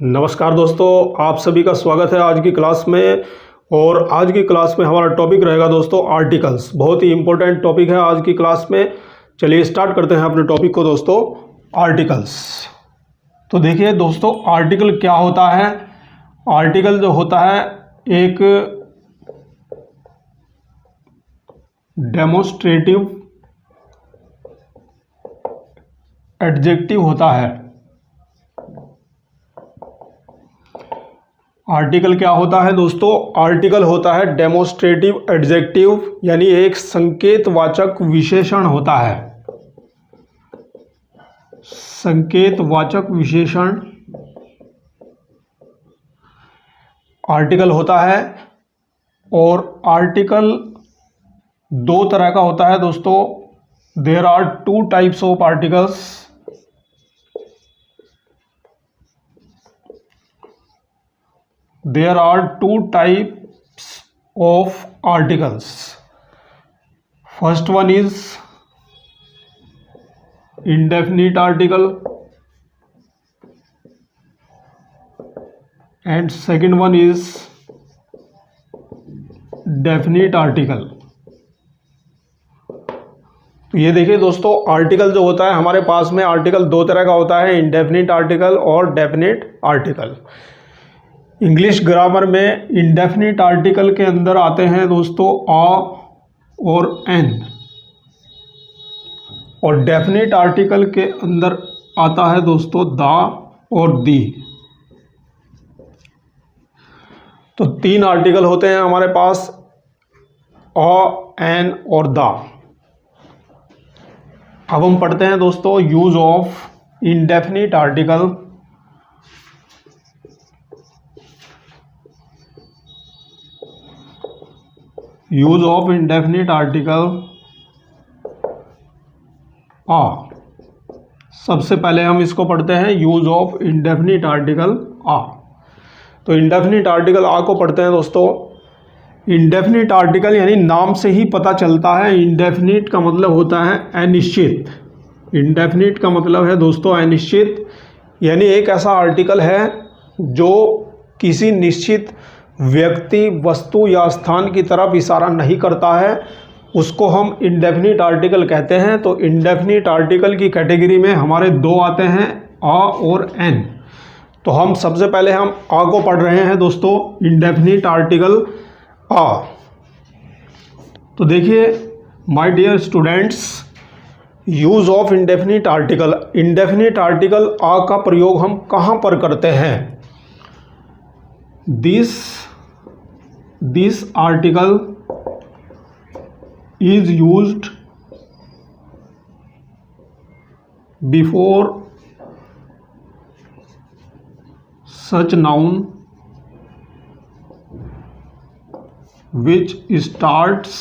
नमस्कार दोस्तों, आप सभी का स्वागत है आज की क्लास में। और आज की क्लास में हमारा टॉपिक रहेगा दोस्तों आर्टिकल्स। बहुत ही इंपॉर्टेंट टॉपिक है आज की क्लास में। चलिए स्टार्ट करते हैं अपने टॉपिक को दोस्तों, आर्टिकल्स। तो देखिए दोस्तों, आर्टिकल क्या होता है। आर्टिकल जो होता है एक डेमोन्स्ट्रेटिव एडजेक्टिव होता है। आर्टिकल क्या होता है दोस्तों? आर्टिकल होता है डेमोन्स्ट्रेटिव एडजेक्टिव, यानी एक संकेतवाचक विशेषण होता है। संकेतवाचक विशेषण आर्टिकल होता है। और आर्टिकल दो तरह का होता है दोस्तों। There are two types of articles. There are two types of articles. First one is indefinite article and second one is definite article. तो ये देखिए दोस्तों, आर्टिकल जो होता है हमारे पास में, आर्टिकल दो तरह का होता है, इंडेफिनिट आर्टिकल और डेफिनिट आर्टिकल। इंग्लिश ग्रामर में इंडेफिनिट आर्टिकल के अंदर आते हैं दोस्तों आ और एन, और डेफिनिट आर्टिकल के अंदर आता है दोस्तों दा और दी। तो तीन आर्टिकल होते हैं हमारे पास, आ, एन और दा। अब हम पढ़ते हैं दोस्तों use of indefinite article. Use of indefinite article a. सबसे पहले हम इसको पढ़ते हैं, use of indefinite article a. तो इंडेफिनिट आर्टिकल आ को पढ़ते हैं दोस्तों। इंडेफिनिट आर्टिकल यानी नाम से ही पता चलता है, इंडेफिनिट का मतलब होता है अनिश्चित। इंडेफिनिट का मतलब है दोस्तों अनिश्चित, यानी एक ऐसा आर्टिकल है जो किसी निश्चित व्यक्ति, वस्तु या स्थान की तरफ इशारा नहीं करता है, उसको हम इंडेफिनिट आर्टिकल कहते हैं। तो इंडेफिनिट आर्टिकल की कैटेगरी में हमारे दो आते हैं, आ और एन। तो हम सबसे पहले हम आ को पढ़ रहे हैं दोस्तों, इंडेफिनिट आर्टिकल आ। तो देखिए my dear students, use of indefinite article. Indefinite article a का प्रयोग हम कहाँ पर करते हैं? This article is used before such noun which starts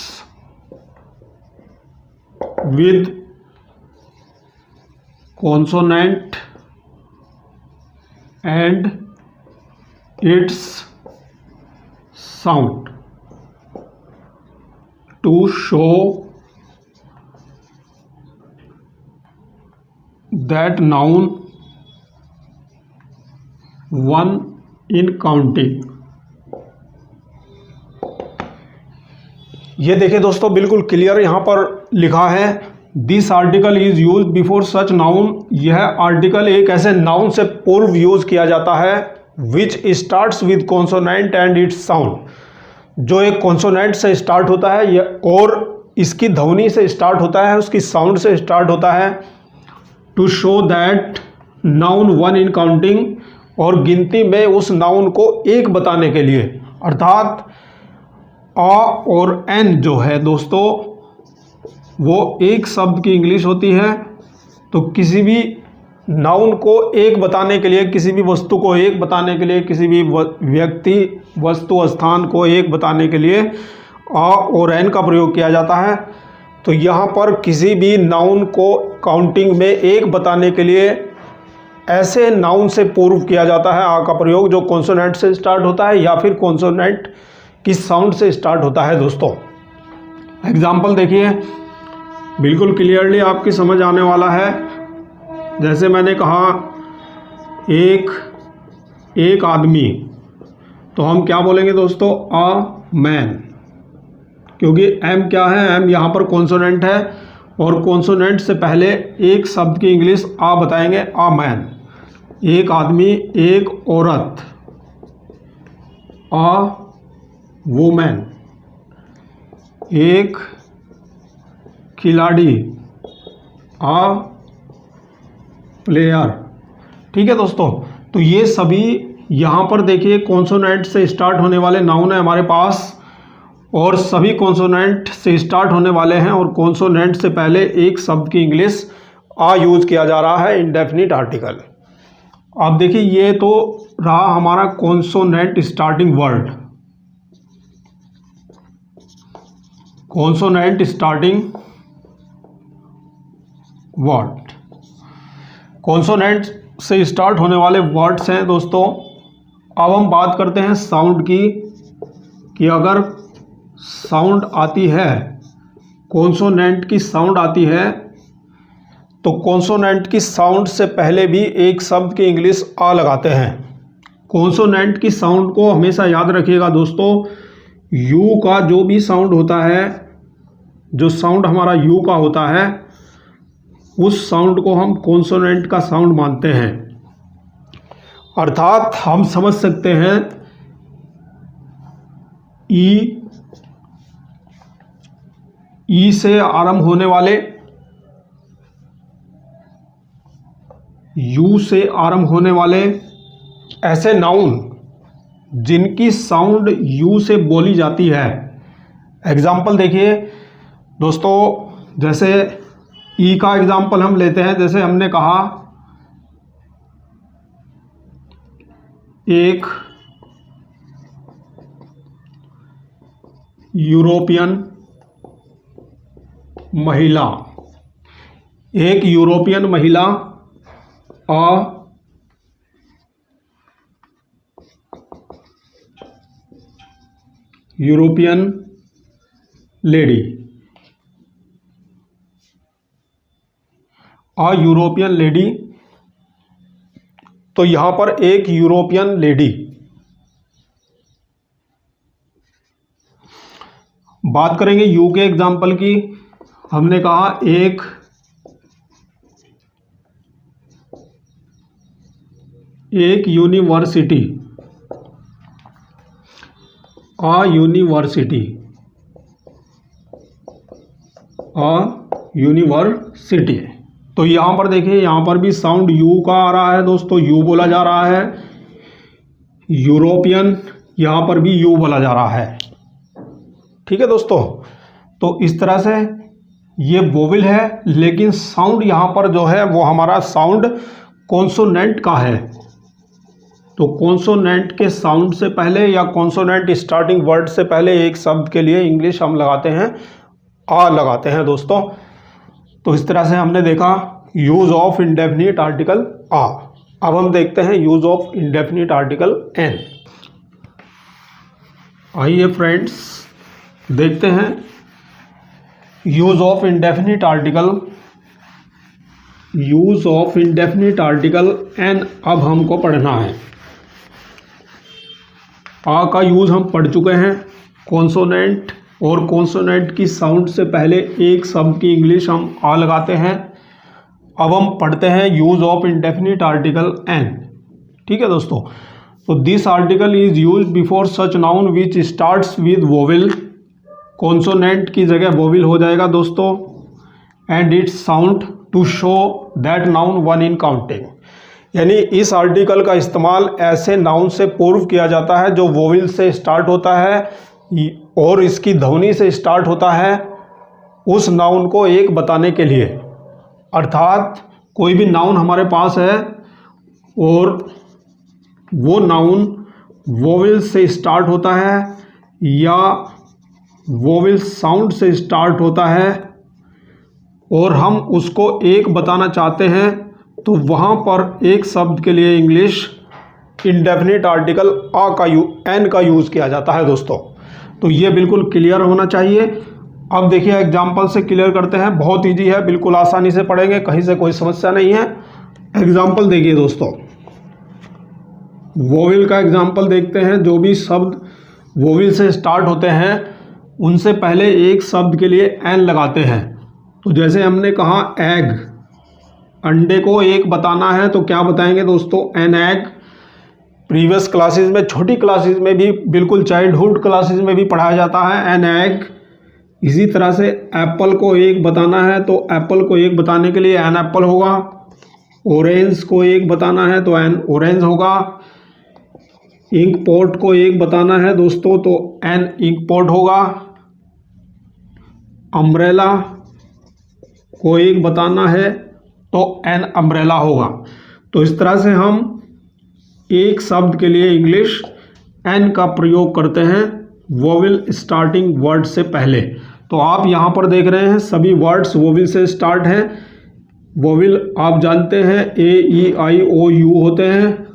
with consonant and its sound to show that noun one in counting। ये देखिए दोस्तों, बिल्कुल क्लियर यहाँ पर लिखा है, this article is use before such noun. यह आर्टिकल एक ऐसे नाउन से पूर्व यूज किया जाता है, विच starts with consonant and its sound, जो एक कॉन्सोनेंट से स्टार्ट होता है और इसकी ध्वनि से स्टार्ट होता है, उसकी साउंड से स्टार्ट होता है। To show that noun one in counting, और गिनती में उस नाउन को एक बताने के लिए। अर्थात आ और एन जो है दोस्तों, वो एक शब्द की इंग्लिश होती है। तो किसी भी नाउन को एक बताने के लिए, किसी भी वस्तु को एक बताने के लिए, किसी भी व्यक्ति, वस्तु, स्थान को एक बताने के लिए आ और एन का प्रयोग किया जाता है। तो यहाँ पर किसी भी नाउन को काउंटिंग में एक बताने के लिए ऐसे नाउन से पूर्व किया जाता है आ का प्रयोग, जो कॉन्सोनेंट से स्टार्ट होता है या फिर कॉन्सोनेंट की साउंड से स्टार्ट होता है दोस्तों। एग्जाम्पल देखिए, बिल्कुल क्लियरली आपकी समझ आने वाला है। जैसे मैंने कहा, एक एक आदमी, तो हम क्या बोलेंगे दोस्तों, अ मैन, क्योंकि एम क्या है, एम यहाँ पर कॉन्सोनेंट है और कॉन्सोनेंट से पहले एक शब्द की इंग्लिश आ बताएंगे, अ मैन। एक आदमी, एक औरत, अ वुमेन, एक खिलाड़ी, अ प्लेयर। ठीक है दोस्तों, तो ये सभी यहाँ पर देखिए कॉन्सोनेंट से स्टार्ट होने वाले नाउन है हमारे पास, और सभी कॉन्सोनेंट से स्टार्ट होने वाले हैं, और कॉन्सोनेंट से पहले एक शब्द की इंग्लिश आ यूज किया जा रहा है, इंडेफिनिट आर्टिकल। अब देखिए ये तो रहा हमारा consonant starting word, consonant starting word. Consonant से स्टार्ट होने वाले वर्ड्स हैं दोस्तों। अब हम बात करते हैं साउंड की, कि अगर साउंड आती है, कॉन्सोनेंट की साउंड आती है, तो कॉन्सोनेंट की साउंड से पहले भी एक शब्द की इंग्लिश आ लगाते हैं। कॉन्सोनेंट की साउंड को हमेशा याद रखिएगा दोस्तों, यू का जो भी साउंड होता है, जो साउंड हमारा यू का होता है, उस साउंड को हम कॉन्सोनेंट का साउंड मानते हैं। अर्थात हम समझ सकते हैं ई से आरंभ होने वाले, यू से आरंभ होने वाले ऐसे नाउन जिनकी साउंड यू से बोली जाती है। एग्जाम्पल देखिए दोस्तों, जैसे ई का एग्जाम्पल हम लेते हैं, जैसे हमने कहा एक यूरोपियन महिला, एक यूरोपियन महिला, a European lady, a European lady. तो यहां पर एक यूरोपियन लेडी। बात करेंगे यू के एग्जाम्पल की, हमने कहा एक university, a university, a university. तो यहाँ पर देखिए, यहाँ पर भी साउंड यू का आ रहा है दोस्तों, यू बोला जा रहा है। यूरोपियन, यहाँ पर भी यू बोला जा रहा है। ठीक है दोस्तों, तो इस तरह से ये वोवेल है, लेकिन साउंड यहाँ पर जो है वो हमारा साउंड कॉन्सोनेंट का है। तो कॉन्सोनेंट के साउंड से पहले या कॉन्सोनेंट स्टार्टिंग वर्ड से पहले एक शब्द के लिए इंग्लिश हम लगाते हैं, आ लगाते हैं दोस्तों। तो इस तरह से हमने देखा यूज ऑफ इंडेफिनिट आर्टिकल आ। अब हम देखते हैं use of indefinite article N. आइए फ्रेंड्स देखते हैं use of indefinite article, use of indefinite article N अब हमको पढ़ना है। आ का यूज हम पढ़ चुके हैं, कॉन्सोनेंट और कॉन्सोनेंट की साउंड से पहले एक शब्द की इंग्लिश हम आ लगाते हैं। अब हम पढ़ते हैं use of indefinite article an. ठीक है दोस्तों, तो this article is use before such noun which starts with vowel. Consonant की जगह वोवेल हो जाएगा दोस्तों, and its sound to show that noun one in counting. यानी इस आर्टिकल का इस्तेमाल ऐसे नाउन से पूर्व किया जाता है जो वोवेल से स्टार्ट होता है और इसकी ध्वनि से स्टार्ट होता है, उस नाउन को एक बताने के लिए। अर्थात कोई भी नाउन हमारे पास है और वो नाउन वोवेल से स्टार्ट होता है या वोवेल साउंड से स्टार्ट होता है और हम उसको एक बताना चाहते हैं, तो वहाँ पर एक शब्द के लिए इंग्लिश इंडेफिनिट आर्टिकल एन का यूज़ किया जाता है दोस्तों। तो ये बिल्कुल क्लियर होना चाहिए। अब देखिए एग्जाम्पल से क्लियर करते हैं, बहुत इजी है, बिल्कुल आसानी से पढ़ेंगे, कहीं से कोई समस्या नहीं है। एग्जाम्पल देखिए दोस्तों, वोविल का एग्जाम्पल देखते हैं। जो भी शब्द वोविल से स्टार्ट होते हैं उनसे पहले एक शब्द के लिए एन लगाते हैं। तो जैसे हमने कहा एग, अंडे को एक बताना है तो क्या बताएंगे दोस्तों, एन एग। प्रीवियस क्लासेस में, छोटी क्लासेस में भी, बिल्कुल चाइल्डहुड क्लासेस में भी पढ़ाया जाता है एन एग। इसी तरह से एप्पल को एक बताना है तो एप्पल को एक बताने के लिए एन एप्पल होगा। ऑरेंज को एक बताना है तो एन ऑरेंज होगा। इंक पॉट को एक बताना है दोस्तों तो एन इंक पॉट होगा। अम्ब्रेला को एक बताना है तो एन अम्ब्रेला होगा। तो इस तरह से हम एक शब्द के लिए इंग्लिश एन का प्रयोग करते हैं वोविल स्टार्टिंग वर्ड से पहले। तो आप यहाँ पर देख रहे हैं सभी वर्ड्स वोविल से स्टार्ट हैं। वोविल आप जानते हैं ए ई आई ओ यू होते हैं,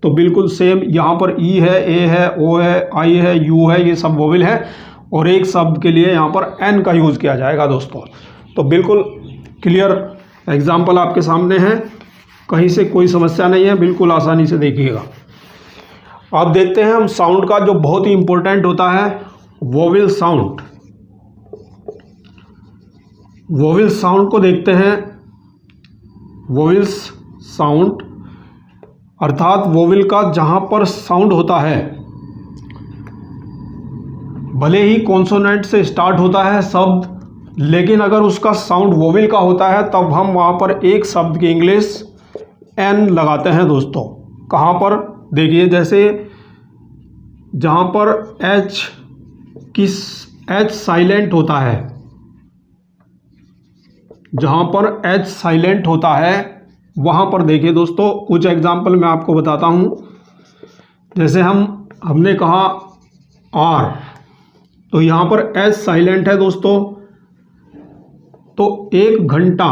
तो बिल्कुल सेम यहाँ पर ई है, ए है, ओ है, आई है, यू है, ये सब वोविल है। और एक शब्द के लिए यहाँ पर एन का यूज़ किया जाएगा दोस्तों। तो बिल्कुल क्लियर एग्जाम्पल आपके सामने है, कहीं से कोई समस्या नहीं है, बिल्कुल आसानी से देखिएगा। अब देखते हैं हम साउंड का जो बहुत ही इंपॉर्टेंट होता है, वोविल साउंड। वोविल साउंड को देखते हैं। वोविल्स साउंड अर्थात वोविल का जहाँ पर साउंड होता है, भले ही कॉन्सोनेंट से स्टार्ट होता है शब्द, लेकिन अगर उसका साउंड वोविल का होता है तब हम वहाँ पर एक शब्द की इंग्लिश एन लगाते हैं दोस्तों। कहाँ पर देखिए, जैसे जहाँ पर एच साइलेंट होता है, जहाँ पर एच साइलेंट होता है वहाँ पर देखिए दोस्तों, कुछ एग्जाम्पल मैं आपको बताता हूँ। जैसे हमने कहा आर, तो यहाँ पर एच साइलेंट है दोस्तों, तो एक घंटा,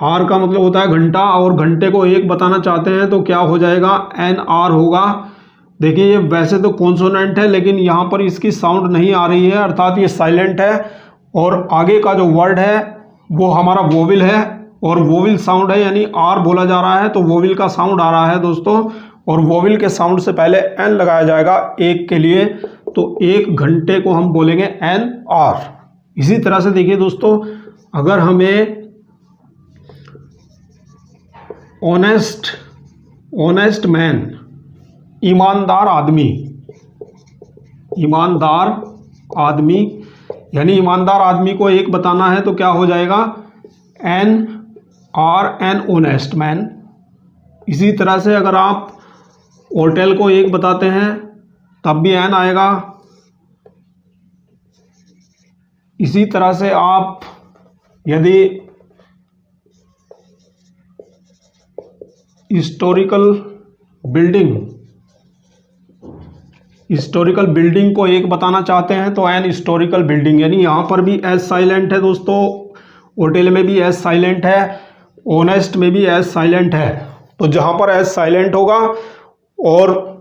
आर का मतलब होता है घंटा, और घंटे को एक बताना चाहते हैं तो क्या हो जाएगा, एन आर होगा। देखिए ये वैसे तो कॉन्सोनेंट है लेकिन यहाँ पर इसकी साउंड नहीं आ रही है, अर्थात ये साइलेंट है। और आगे का जो वर्ड है वो हमारा वोविल है, और वोविल साउंड है, यानी आर बोला जा रहा है तो वोविल का साउंड आ रहा है दोस्तों। और वोविल के साउंड से पहले एन लगाया जाएगा एक के लिए, तो एक घंटे को हम बोलेंगे एन आर। इसी तरह से देखिए दोस्तों, अगर हमें ऑनेस्ट मैन, ईमानदार आदमी, ईमानदार आदमी, यानी ईमानदार आदमी को एक बताना है तो क्या हो जाएगा, an hour an honest man. इसी तरह से अगर आप होटल को एक बताते हैं तब भी एन आएगा। इसी तरह से आप यदि हिस्टोरिकल बिल्डिंग को एक बताना चाहते हैं तो एन हिस्टोरिकल बिल्डिंग, यानी यहाँ पर भी एस साइलेंट है दोस्तों, होटल में भी एस साइलेंट है, ऑनेस्ट में भी एस साइलेंट है। तो जहाँ पर एस साइलेंट होगा और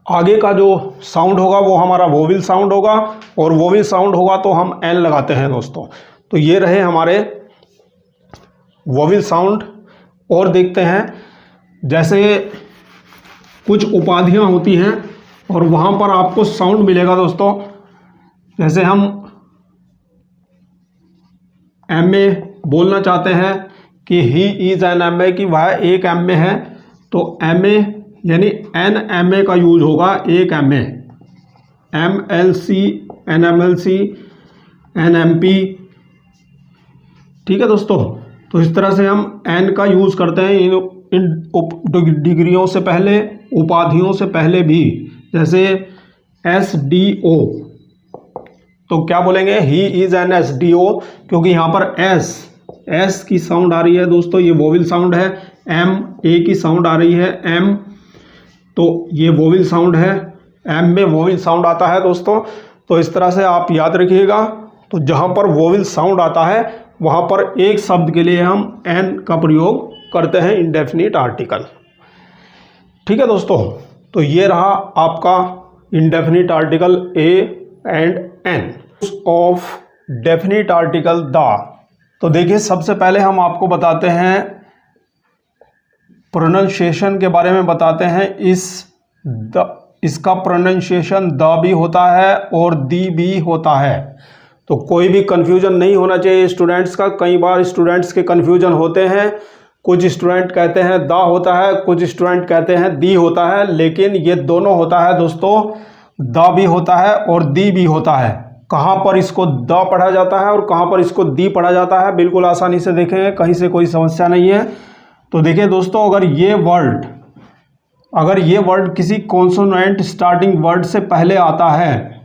आगे का जो साउंड होगा वो हमारा वोविल साउंड होगा, और वोविल साउंड होगा तो हम एन लगाते हैं दोस्तों। तो ये रहे हमारे वोविल साउंड। और देखते हैं, जैसे कुछ उपाधियां होती हैं और वहाँ पर आपको साउंड मिलेगा दोस्तों। जैसे हम एमए बोलना चाहते हैं कि ही इज़ एन एमए, कि वह एक एमए है, तो एमए यानी एन एमए का यूज होगा, एक एमए, एमएलसी, एनएमएलसी, एनएमपी। ठीक है दोस्तों, तो इस तरह से हम एन का यूज़ करते हैं इन डिग्रियों से पहले, उपाधियों से पहले भी। जैसे एसडीओ, तो क्या बोलेंगे, ही इज़ एन एसडीओ, क्योंकि यहाँ पर एस की साउंड आ रही है दोस्तों, ये वोविल साउंड है। एम, ए की साउंड आ रही है, एम, तो ये वोविल साउंड है, एम में वोविल साउंड आता है दोस्तों। तो इस तरह से आप याद रखिएगा। तो जहाँ पर वोविल साउंड आता है वहाँ पर एक शब्द के लिए हम एन का प्रयोग करते हैं, इंडेफिनिट आर्टिकल। ठीक है दोस्तों, तो ये रहा आपका indefinite article a and an of definite article the. तो देखिए, सबसे पहले हम आपको बताते हैं प्रोनाउंसिएशन के बारे में बताते हैं। इसका प्रोनाउंसिएशन द भी होता है और दी भी होता है। तो कोई भी कन्फ्यूजन नहीं होना चाहिए स्टूडेंट्स का। कई बार स्टूडेंट्स के कन्फ्यूजन होते हैं, कुछ स्टूडेंट कहते हैं द होता है, कुछ स्टूडेंट कहते हैं दी होता है, लेकिन ये दोनों होता है दोस्तों, द भी होता है और दी भी होता है। कहाँ पर इसको द पढ़ा जाता है और कहाँ पर इसको दी पढ़ा जाता है, बिल्कुल आसानी से देखेंगे, कहीं से कोई समस्या नहीं है। तो देखिए दोस्तों, अगर ये वर्ड किसी कॉन्सोनेंट स्टार्टिंग वर्ड से पहले आता है,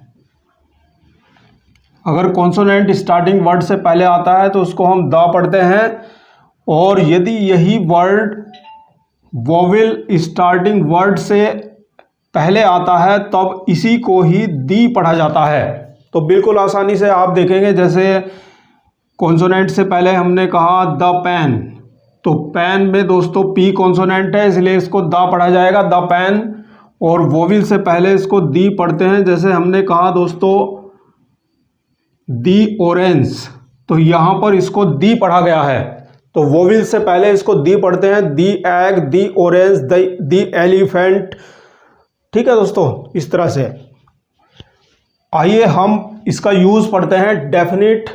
अगर कॉन्सोनेंट स्टार्टिंग वर्ड से पहले आता है तो उसको हम द पढ़ते हैं, और यदि यही वर्ड वोवेल स्टार्टिंग वर्ड से पहले आता है तब इसी को ही दी पढ़ा जाता है। तो बिल्कुल आसानी से आप देखेंगे, जैसे कॉन्सोनेंट से पहले हमने कहा द पेन, तो पेन में दोस्तों पी कॉन्सोनेंट है, इसलिए इसको द पढ़ा जाएगा, द पेन। और वोवेल से पहले इसको दी पढ़ते हैं, जैसे हमने कहा दोस्तों दी ऑरेंज, तो यहाँ पर इसको दी पढ़ा गया है। तो वोवेल से पहले इसको दी पढ़ते हैं, the egg, the orange, the elephant. ठीक है दोस्तों, इस तरह से। आइए हम इसका यूज पढ़ते हैं। डेफिनिट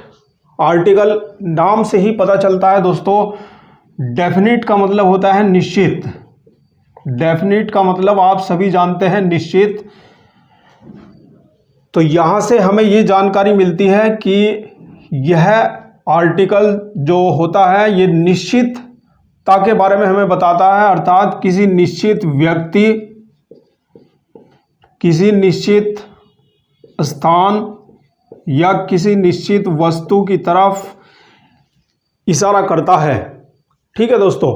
आर्टिकल, नाम से ही पता चलता है दोस्तों, डेफिनिट का मतलब होता है निश्चित। डेफिनिट का मतलब आप सभी जानते हैं, निश्चित। तो यहां से हमें ये जानकारी मिलती है कि यह आर्टिकल जो होता है ये निश्चितता के बारे में हमें बताता है, अर्थात किसी निश्चित व्यक्ति, किसी निश्चित स्थान या किसी निश्चित वस्तु की तरफ इशारा करता है। ठीक है दोस्तों,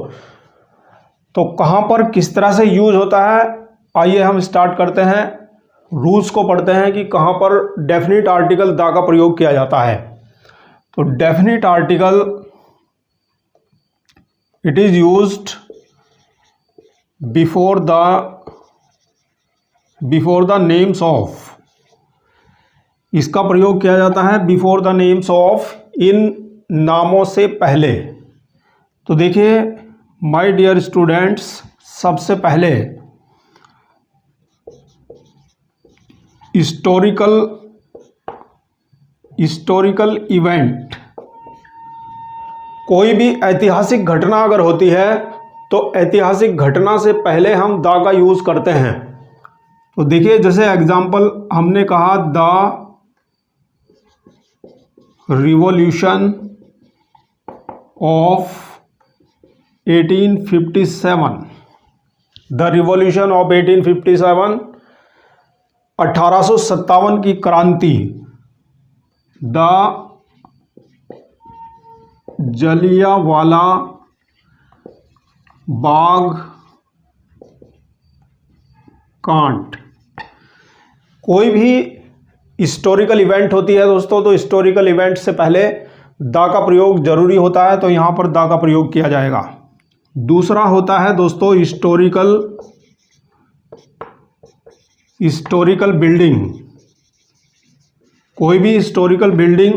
तो कहाँ पर किस तरह से यूज होता है, आइए हम स्टार्ट करते हैं। रूल्स को पढ़ते हैं कि कहाँ पर डेफिनिट आर्टिकल द का प्रयोग किया जाता है। तो definite article, it is used before the names of, इसका प्रयोग किया जाता है बिफोर द नेम्स ऑफ, इन नामों से पहले। तो देखिए माय डियर स्टूडेंट्स, सबसे पहले हिस्टोरिकल इवेंट, कोई भी ऐतिहासिक घटना अगर होती है तो ऐतिहासिक घटना से पहले हम द का यूज करते हैं। तो देखिए, जैसे एग्जांपल हमने कहा the revolution of 1857, the revolution of 1857, 1857 की क्रांति, द जलियांवाला बाग कांड। कोई भी हिस्टोरिकल इवेंट होती है दोस्तों, तो हिस्टोरिकल इवेंट से पहले द का प्रयोग जरूरी होता है, तो यहां पर द का प्रयोग किया जाएगा। दूसरा होता है दोस्तों हिस्टोरिकल बिल्डिंग। कोई भी हिस्टोरिकल बिल्डिंग,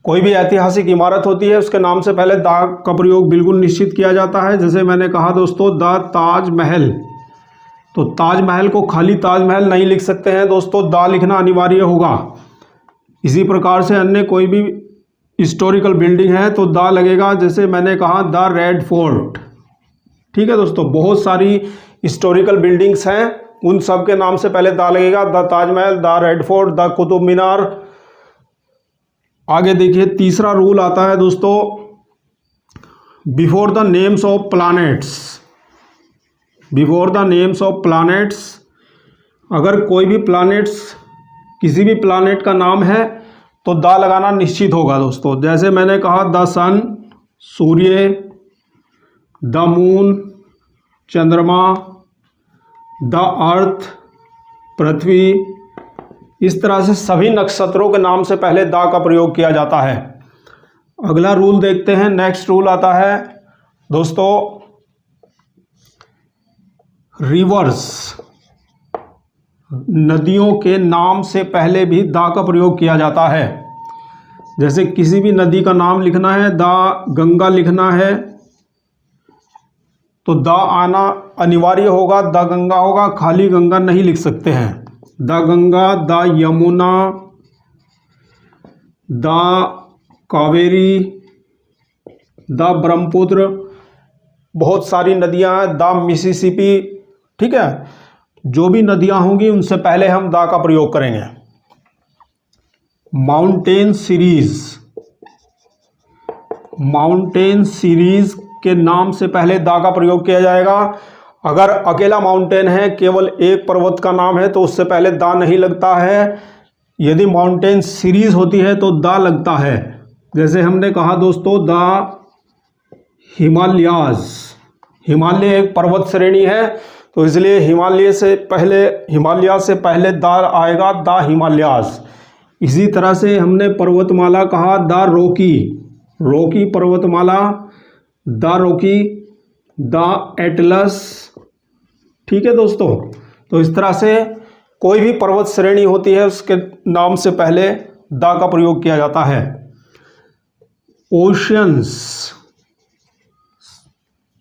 कोई भी ऐतिहासिक इमारत होती है, उसके नाम से पहले द का प्रयोग बिल्कुल निश्चित किया जाता है। जैसे मैंने कहा दोस्तों द ताजमहल, तो ताजमहल को खाली ताजमहल नहीं लिख सकते हैं दोस्तों, द लिखना अनिवार्य होगा। इसी प्रकार से अन्य कोई भी हिस्टोरिकल बिल्डिंग है तो द लगेगा, जैसे मैंने कहा द रेड फोर्ट। ठीक है दोस्तों, बहुत सारी हिस्टोरिकल बिल्डिंग्स हैं, उन सब के नाम से पहले द लगेगा, the Taj Mahal, the red fort, the Qutub Minar. आगे देखिए, तीसरा रूल आता है दोस्तों, before the names of planets. Before the names of planets, अगर कोई भी प्लैनेट्स, किसी भी प्लैनेट का नाम है तो द लगाना निश्चित होगा दोस्तों। जैसे मैंने कहा द सन, सूर्य, द मून, चंद्रमा, द अर्थ, पृथ्वी। इस तरह से सभी नक्षत्रों के नाम से पहले द का प्रयोग किया जाता है। अगला रूल देखते हैं। नेक्स्ट रूल आता है दोस्तों रिवर्स। नदियों के नाम से पहले भी द का प्रयोग किया जाता है। जैसे किसी भी नदी का नाम लिखना है, द गंगा लिखना है तो द आना अनिवार्य होगा, द गंगा होगा, खाली गंगा नहीं लिख सकते हैं। The Ganga, the Yamuna, the Kaveri, the Brahmaputra, बहुत सारी नदियां हैं, द मिसिसिपी, ठीक है। जो भी नदियां होंगी उनसे पहले हम द का प्रयोग करेंगे। माउंटेन सीरीज, माउंटेन सीरीज के नाम से पहले द का प्रयोग किया जाएगा। अगर अकेला माउंटेन है, केवल एक पर्वत का नाम है, तो उससे पहले द नहीं लगता है। यदि माउंटेन सीरीज होती है तो द लगता है। जैसे हमने कहा दोस्तों, द हिमालयाज, हिमालय एक पर्वत श्रेणी है, तो इसलिए हिमालय से पहले द आएगा, द हिमालयाज। इसी तरह से हमने पर्वतमाला कहा, द रॉकी, रॉकी पर्वतमाला, द रॉकी, द एटलस, ठीक है दोस्तों। तो इस तरह से कोई भी पर्वत श्रेणी होती है उसके नाम से पहले द का प्रयोग किया जाता है। ओशियंस,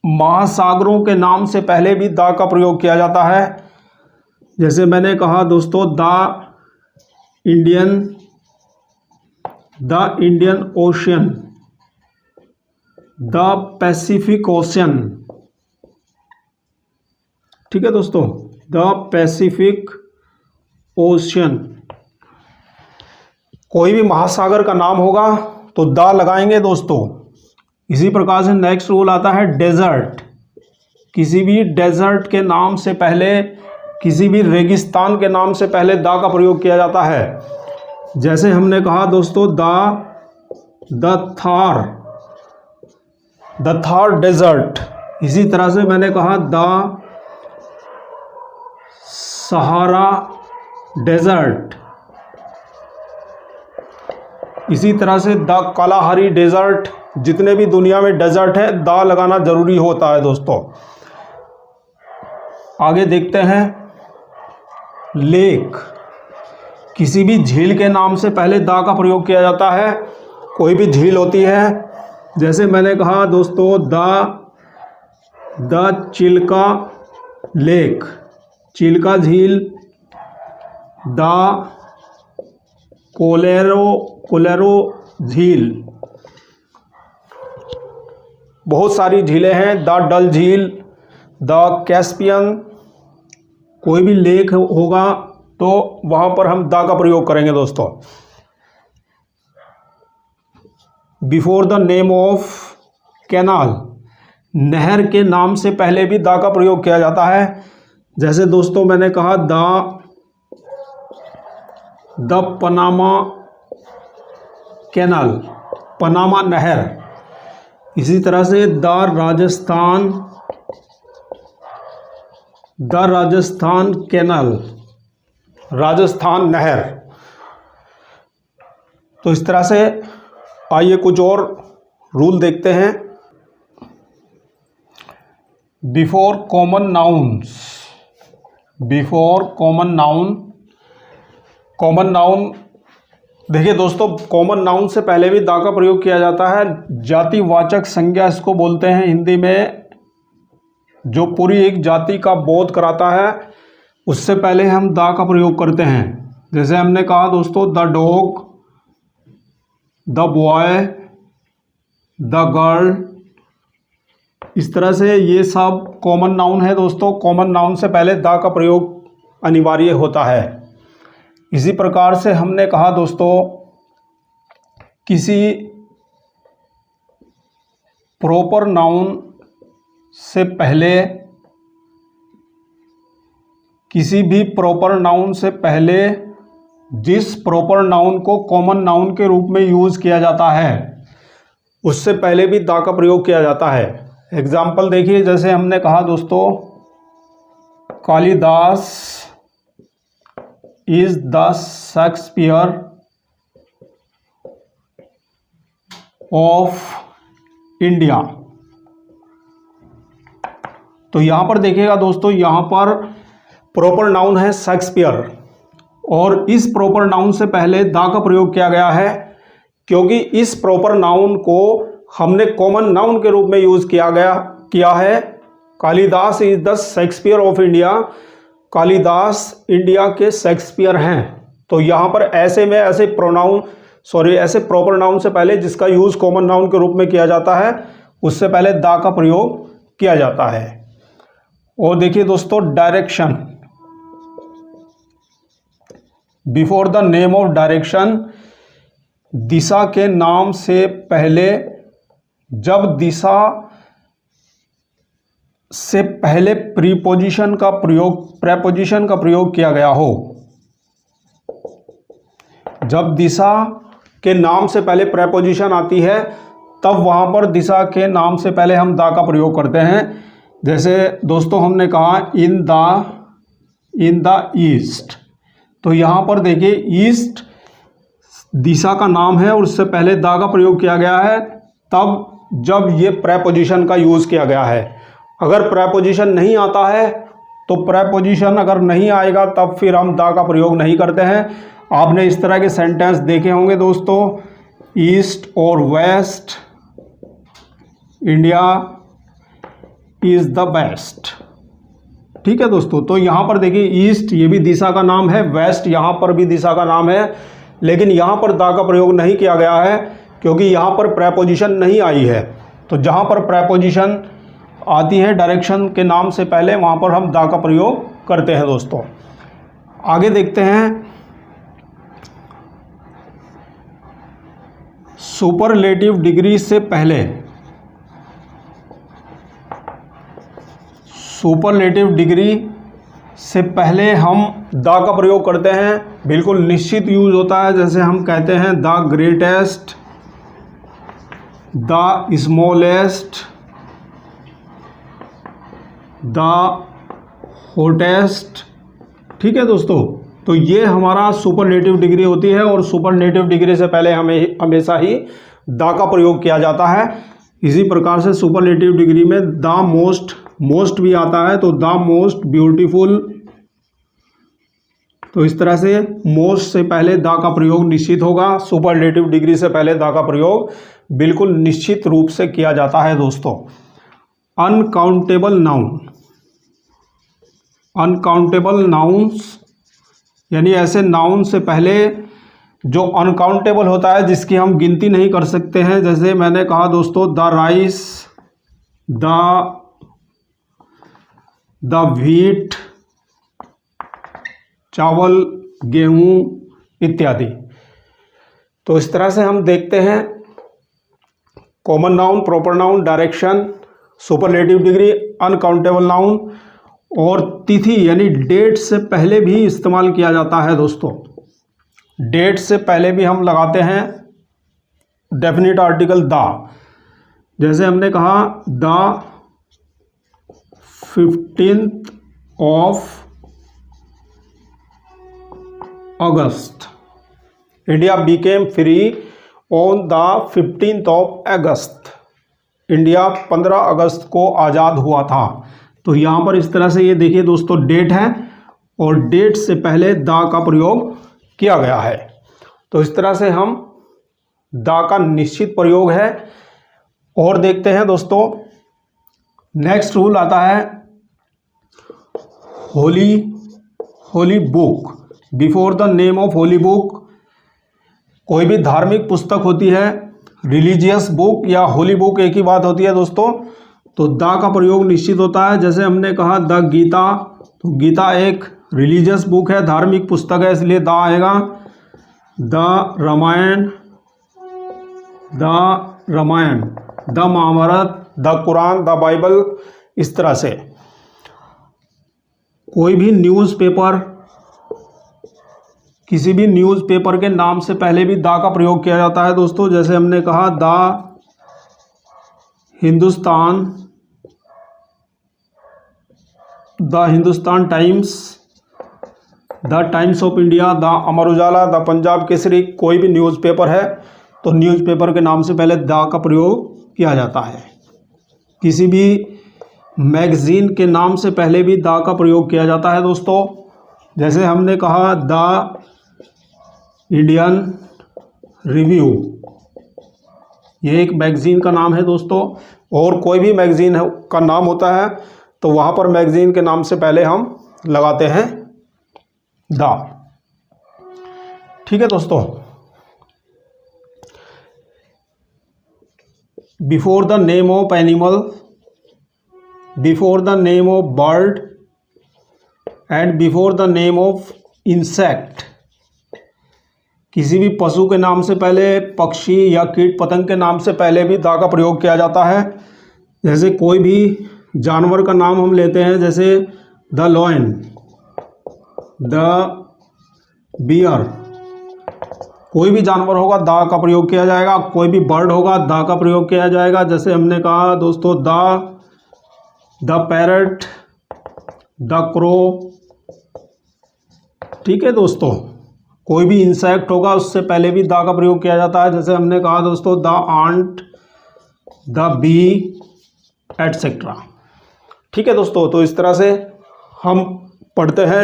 महासागरों के नाम से पहले भी द का प्रयोग किया जाता है। जैसे मैंने कहा दोस्तों, the Indian ocean, the Pacific ocean, ठीक है दोस्तों, द पैसिफिक ओशियन। कोई भी महासागर का नाम होगा तो द लगाएंगे दोस्तों। इसी प्रकार से नेक्स्ट रूल आता है डेजर्ट। किसी भी डेजर्ट के नाम से पहले, किसी भी रेगिस्तान के नाम से पहले द का प्रयोग किया जाता है। जैसे हमने कहा दोस्तों, द थार डेजर्ट। इसी तरह से मैंने कहा द सहारा डेजर्ट। इसी तरह से द कालाहारी डेजर्ट। जितने भी दुनिया में डेजर्ट है, द लगाना जरूरी होता है दोस्तों। आगे देखते हैं, लेक। किसी भी झील के नाम से पहले द का प्रयोग किया जाता है। कोई भी झील होती है, जैसे मैंने कहा दोस्तों, द चिल्का लेक, चिल्का झील, द कोलेरो झील। बहुत सारी झीलें हैं, द डल झील, द कैस्पियन। कोई भी लेक होगा तो वहां पर हम द का प्रयोग करेंगे दोस्तों। Before the name of canal, नहर के नाम से पहले भी द का प्रयोग किया जाता है। जैसे दोस्तों मैंने कहा, द पनामा कैनाल, पनामा नहर। इसी तरह से द राजस्थान कैनाल, राजस्थान नहर। तो इस तरह से आइए कुछ और रूल देखते हैं। Before common nouns, before common noun. Common noun देखिए दोस्तों, कॉमन नाउन से पहले भी द का प्रयोग किया जाता है। जातिवाचक संज्ञा इसको बोलते हैं हिंदी में, जो पूरी एक जाति का बोध कराता है, उससे पहले हम द का प्रयोग करते हैं। जैसे हमने कहा दोस्तों, the dog, the boy, the girl. इस तरह से ये सब कॉमन नाउन है दोस्तों। कॉमन नाउन से पहले द का प्रयोग अनिवार्य होता है। इसी प्रकार से हमने कहा दोस्तों, किसी प्रॉपर नाउन से पहले, किसी भी प्रॉपर नाउन से पहले जिस प्रॉपर नाउन को कॉमन नाउन के रूप में यूज किया जाता है, उससे पहले भी द का प्रयोग किया जाता है। एग्जाम्पल देखिए, जैसे हमने कहा दोस्तों, Kalidas is the Shakespeare of India. तो यहां पर देखिएगा दोस्तों, यहां पर प्रॉपर नाउन है शेक्सपियर, और इस प्रॉपर नाउन से पहले द का प्रयोग किया गया है, क्योंकि इस प्रॉपर नाउन को हमने कॉमन नाउन के रूप में यूज किया है Kalidas is the Shakespeare of India, Kalidas India के शेक्सपियर हैं। तो यहाँ पर ऐसे में ऐसे ऐसे प्रॉपर नाउन से पहले जिसका यूज कॉमन नाउन के रूप में किया जाता है उससे पहले दा का प्रयोग किया जाता है। और देखिए दोस्तों, direction, before the name of direction, दिशा के नाम से पहले, जब दिशा से पहले प्रीपोजिशन का प्रयोग किया गया हो, जब दिशा के नाम से पहले प्रेपोजिशन आती है तब वहां पर दिशा के नाम से पहले हम दा का प्रयोग करते हैं। जैसे दोस्तों हमने कहा इन द ईस्ट, तो यहाँ पर देखिए ईस्ट दिशा का नाम है और उससे पहले दा का प्रयोग किया गया है तब जब ये प्रेपोजिशन का यूज़ किया गया है। अगर प्रेपोजिशन नहीं आता है तो प्रेपोजिशन अगर नहीं आएगा तब फिर हम दा का प्रयोग नहीं करते हैं। आपने इस तरह के सेंटेंस देखे होंगे दोस्तों, ईस्ट और west, India is the best. ठीक है दोस्तों, तो यहाँ पर देखिए ईस्ट ये भी दिशा का नाम है, वेस्ट यहाँ पर भी दिशा का नाम है, लेकिन यहाँ पर दा का प्रयोग नहीं किया गया है क्योंकि यहाँ पर प्रेपोजिशन नहीं आई है। तो जहाँ पर प्रेपोजिशन आती है डायरेक्शन के नाम से पहले वहाँ पर हम दा का प्रयोग करते हैं दोस्तों। आगे देखते हैं, सुपरलेटिव डिग्री से पहले, सुपरलेटिव डिग्री से पहले हम दा का प्रयोग करते हैं, बिल्कुल निश्चित यूज होता है। जैसे हम कहते हैं the greatest, the smallest, the hottest. ठीक है दोस्तों, तो ये हमारा सुपरलेटिव डिग्री होती है और सुपरलेटिव डिग्री से पहले हमें हमेशा ही दा का प्रयोग किया जाता है। इसी प्रकार से सुपरलेटिव डिग्री में द मोस्ट भी आता है, तो द मोस्ट ब्यूटीफुल। तो इस तरह से मोस्ट से पहले दा का प्रयोग निश्चित होगा, सुपरलेटिव डिग्री से पहले दा का प्रयोग बिल्कुल निश्चित रूप से किया जाता है दोस्तों। अनकाउंटेबल नाउन, अनकाउंटेबल नाउन्स यानी ऐसे नाउन से पहले जो अनकाउंटेबल होता है, जिसकी हम गिनती नहीं कर सकते हैं। जैसे मैंने कहा दोस्तों द राइस, द व्हीट, चावल, गेहूं इत्यादि। तो इस तरह से हम देखते हैं common noun, proper noun, direction, superlative degree, uncountable noun और तिथि यानी डेट से पहले भी इस्तेमाल किया जाता है दोस्तों। डेट से पहले भी हम लगाते हैं डेफिनेट आर्टिकल द। जैसे हमने कहा the 15th of August, India became free on the 15th of August, India 15 अगस्त को आज़ाद हुआ था। तो यहाँ पर इस तरह से ये देखिए दोस्तों डेट है और डेट से पहले दा का प्रयोग किया गया है। तो इस तरह से हम दा का निश्चित प्रयोग है। और देखते हैं दोस्तों, नेक्स्ट रूल आता है Holi book, before the name of Holi book. कोई भी धार्मिक पुस्तक होती है, रिलीजियस बुक या होली बुक एक ही बात होती है दोस्तों, तो दा का प्रयोग निश्चित होता है। जैसे हमने कहा द गीता, तो गीता एक रिलीजियस बुक है, धार्मिक पुस्तक है, इसलिए दा आएगा। The Ramayana, the Mahabharata, the Quran, the Bible, इस तरह से। कोई भी न्यूज़पेपर, किसी भी न्यूज़पेपर के नाम से पहले भी दा का प्रयोग किया जाता है दोस्तों। जैसे हमने कहा the Hindustan times, the times of India, the Amar Ujala, the Punjab Kesari. कोई भी न्यूज़पेपर है तो न्यूज़पेपर के नाम से पहले द का प्रयोग किया जाता है। किसी भी मैगज़ीन के नाम से पहले भी द का प्रयोग किया जाता है दोस्तों। जैसे हमने कहा द इंडियन रिव्यू, ये एक मैगज़ीन का नाम है दोस्तों। और कोई भी मैगज़ीन का नाम होता है तो वहाँ पर मैगजीन के नाम से पहले हम लगाते हैं द। ठीक है दोस्तों, before the name of animal, before the name of bird and before the name of insect, किसी भी पशु के नाम से पहले, पक्षी या कीट पतंग के नाम से पहले भी द का प्रयोग किया जाता है। जैसे कोई भी जानवर का नाम हम लेते हैं, जैसे द लॉयन, द बियर, कोई भी जानवर होगा द का प्रयोग किया जाएगा। कोई भी बर्ड होगा द का प्रयोग किया जाएगा। जैसे हमने कहा दोस्तों द पैरट, द क्रो। ठीक है दोस्तों, कोई भी इंसेक्ट होगा उससे पहले भी द का प्रयोग किया जाता है। जैसे हमने कहा दोस्तों the ant, the bee etcetera. ठीक है दोस्तों, तो इस तरह से हम पढ़ते हैं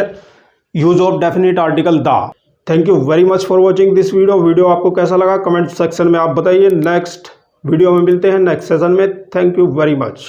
use of definite article the. Thank you very much for watching this video आपको कैसा लगा कमेंट सेक्शन में आप बताइए। नेक्स्ट वीडियो में मिलते हैं नेक्स्ट सेशन में। Thank you very much.